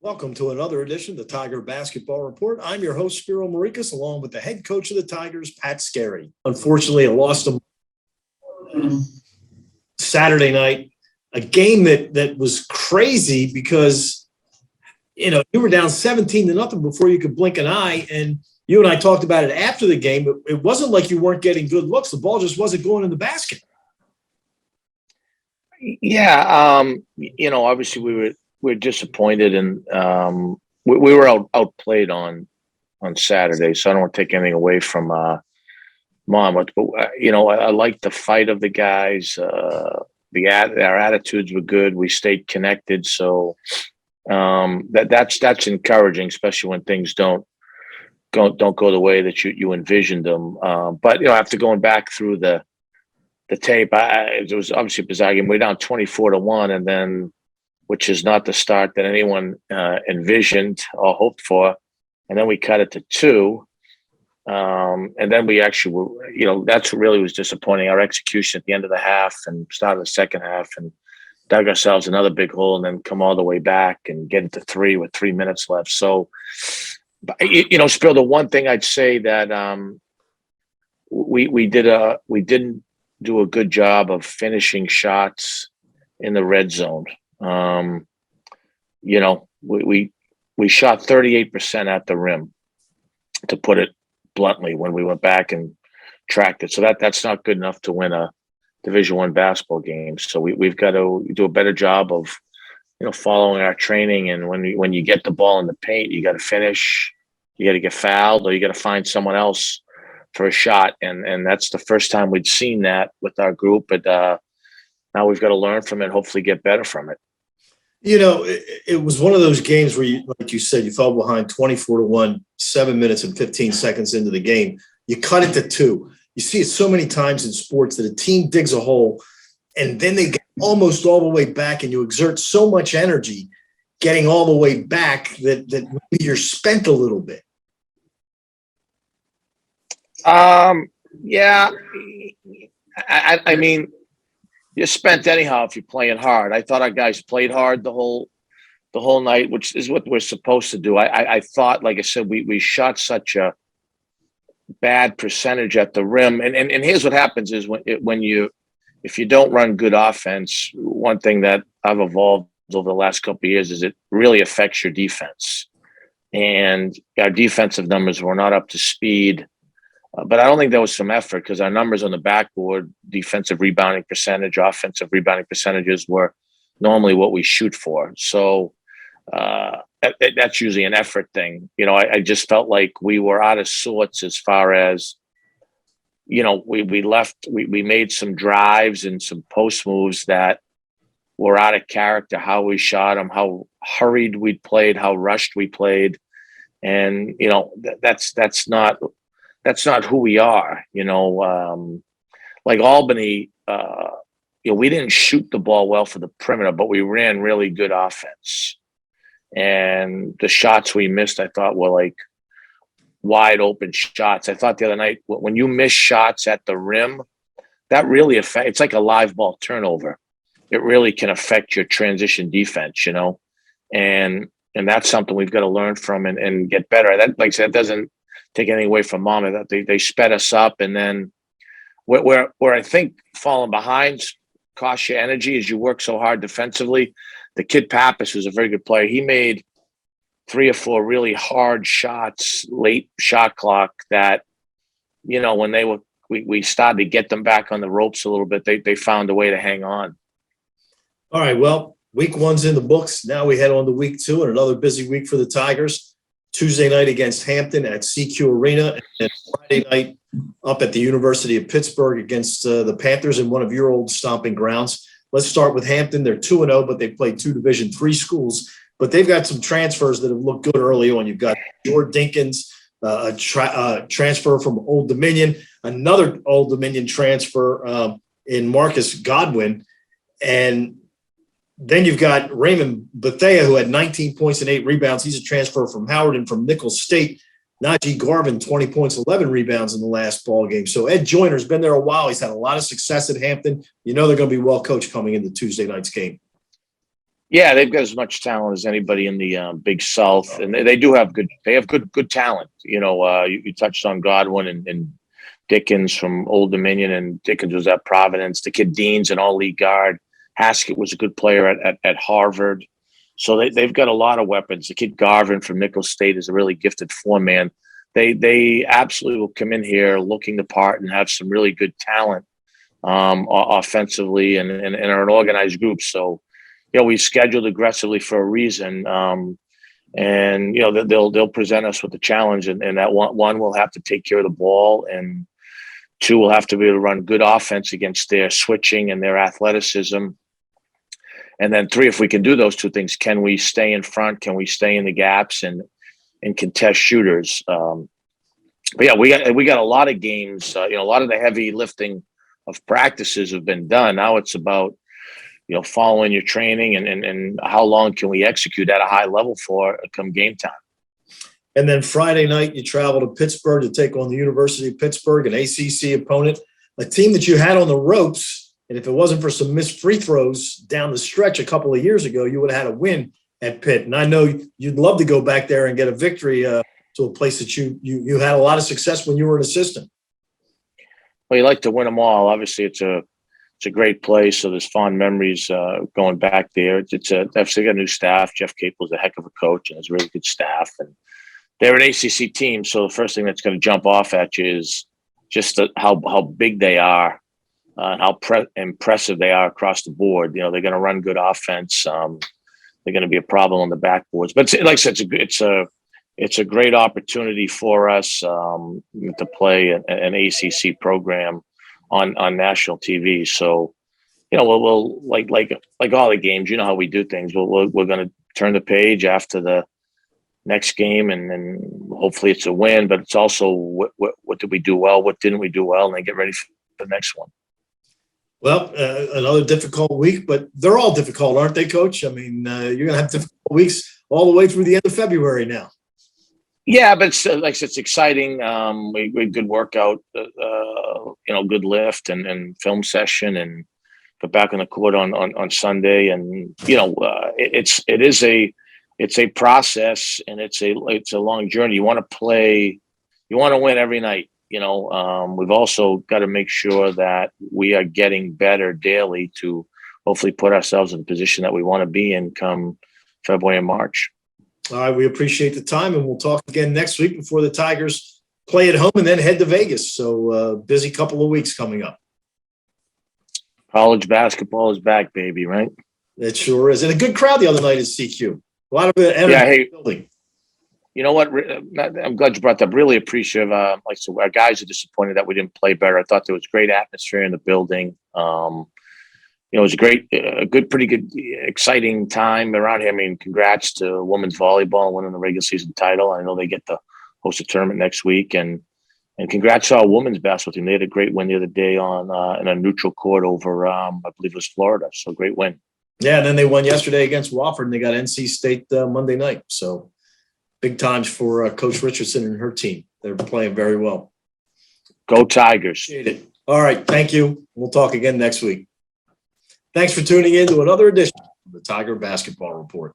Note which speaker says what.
Speaker 1: Welcome to another edition of the Tiger Basketball Report. I'm your host, Spiro Marikas, along with the head coach of the Tigers, Pat Scarry. Unfortunately, I lost him Saturday night, a game that was crazy because, you were down 17-0 before you could blink an eye, and you and I talked about it after the game. It wasn't like you weren't getting good looks. The ball just wasn't going in the basket.
Speaker 2: Yeah, obviously we're disappointed, and we were outplayed on Saturday. So I don't want to take anything away from Monmouth, but I like the fight of the guys. Our attitudes were good. We stayed connected, so that's encouraging, especially when things don't go the way that you envisioned them. But after going back through the tape, it was obviously a bizarre game. We're down 24-1, and then, which is not the start that anyone envisioned or hoped for, and then we cut it to 2, and then we actually were, that's what really was disappointing. Our execution at the end of the half and start of the second half, and dug ourselves another big hole, and then come all the way back and get it to 3 with 3 minutes left. So, Spill, the one thing I'd say that we didn't do a good job of finishing shots in the red zone. We shot 38% at the rim, to put it bluntly, when we went back and tracked it. So that's not good enough to win a Division I basketball game. So we've got to do a better job of, following our training. And when you get the ball in the paint, you got to finish, you got to get fouled, or you got to find someone else for a shot. And that's the first time we'd seen that with our group. But now we've got to learn from it, hopefully get better from it.
Speaker 1: It was one of those games where, like you said, you fell behind 24-1, 7 minutes and 15 seconds into the game. You cut it to 2. You see it so many times in sports that a team digs a hole and then they get almost all the way back, and you exert so much energy getting all the way back that maybe you're spent a little bit.
Speaker 2: Yeah. I mean, you're spent anyhow if you're playing hard. I thought our guys played hard the whole night, which is what we're supposed to do. I thought, like I said, we shot such a bad percentage at the rim, and here's what happens is if you don't run good offense, one thing that I've evolved over the last couple of years is it really affects your defense, and our defensive numbers were not up to speed. But I don't think there was some effort, because our numbers on the backboard, defensive rebounding percentage, offensive rebounding percentages, were normally what we shoot for. So that's usually an effort thing. I just felt like we were out of sorts as far as, we made some drives and some post moves that were out of character, how we shot them, how hurried we played, how rushed we played. And, that's not who we are, like Albany, we didn't shoot the ball well for the perimeter, but we ran really good offense. And the shots we missed, I thought, were like wide open shots. I thought the other night, when you miss shots at the rim, that really affects, it's like a live ball turnover. It really can affect your transition defense, and that's something we've got to learn from and get better. That, like I said, doesn't take anything away from Monmouth. They sped us up, and then where I think falling behind costs you energy is you work so hard defensively. The kid Pappas, who's a very good player, he made 3 or 4 really hard shots late shot clock that, when we started to get them back on the ropes a little bit, they found a way to hang on.
Speaker 1: All right, well, week 1's in the books. Now we head on to week 2, and another busy week for the Tigers. Tuesday night against Hampton at CQ Arena, and Friday night up at the University of Pittsburgh against the Panthers in one of your old stomping grounds. Let's start with Hampton. They're 2-0, but they played 2 Division III schools. But they've got some transfers that have looked good early on. You've got George Dinkins, a transfer from Old Dominion, another Old Dominion transfer in Marcus Godwin, and then you've got Raymond Bethea, who had 19 points and 8 rebounds. He's a transfer from Howard, and from Nicholls State, Najee Garvin, 20 points, 11 rebounds in the last ball game. So Ed Joyner's been there a while. He's had a lot of success at Hampton. They're going to be well coached coming into Tuesday night's game.
Speaker 2: Yeah, they've got as much talent as anybody in the Big South, and they do have good. They have good talent. You touched on Godwin and Dickens from Old Dominion, and Dickens was at Providence. The kid Dean's an all-league guard. Haskett was a good player at Harvard. So they've got a lot of weapons. The kid Garvin from Nicholls State is a really gifted four-man. They absolutely will come in here looking the part and have some really good talent offensively and are an organized group. So, we scheduled aggressively for a reason. And they'll present us with the challenge, and that one will have to take care of the ball, and two will have to be able to run good offense against their switching and their athleticism. And then three, if we can do those two things, can we stay in front? Can we stay in the gaps and contest shooters? But yeah, we got a lot of games. A lot of the heavy lifting of practices have been done. Now it's about following your training and how long can we execute at a high level for come game time.
Speaker 1: And then Friday night, you travel to Pittsburgh to take on the University of Pittsburgh, an ACC opponent, a team that you had on the ropes. And if it wasn't for some missed free throws down the stretch a couple of years ago, you would have had a win at Pitt. And I know you'd love to go back there and get a victory to a place that you had a lot of success when you were an assistant.
Speaker 2: Well, you like to win them all. Obviously, it's a great place. So there's fond memories going back there. They've got a new staff. Jeff Capel's a heck of a coach and has really good staff. And they're an ACC team. So the first thing that's going to jump off at you is just how big they are and how impressive they are across the board. They're going to run good offense. They're going to be a problem on the backboards. But like I said, it's a great opportunity for us to play an ACC program on national TV. So, we'll like all the games, how we do things. We're going to turn the page after the next game, and then hopefully it's a win. But it's also what did we do well, what didn't we do well, and then get ready for the next one.
Speaker 1: Well, another difficult week, but they're all difficult, aren't they, Coach? I mean, you're going to have difficult weeks all the way through the end of February now.
Speaker 2: Yeah, but it's exciting. We had good workout, good lift and film session, and got back on the court on Sunday. And it's a process, and it's a long journey. You want to win every night. We've also got to make sure that we are getting better daily to hopefully put ourselves in the position that we want to be in come February and March.
Speaker 1: All right, we appreciate the time, and we'll talk again next week before the Tigers play at home and then head to Vegas. So busy couple of weeks coming up.
Speaker 2: College basketball is back, baby, right?
Speaker 1: It sure is. And a good crowd the other night at CQ. A lot of energy.
Speaker 2: Yeah, hey,
Speaker 1: building.
Speaker 2: You know what? I'm glad you brought that up. Really appreciative. So our guys are disappointed that we didn't play better. I thought there was great atmosphere in the building. It was pretty good, exciting time around here. I mean, congrats to women's volleyball winning the regular season title. I know they get to host a tournament next week, and congrats to our women's basketball team. They had a great win the other day in a neutral court over, I believe it was Florida. So great win.
Speaker 1: Yeah, and then they won yesterday against Wofford, and they got NC State Monday night. So big times for Coach Richardson and her team. They're playing very well.
Speaker 2: Go Tigers.
Speaker 1: Appreciate it. All right, thank you. We'll talk again next week. Thanks for tuning in to another edition of the Tiger Basketball Report.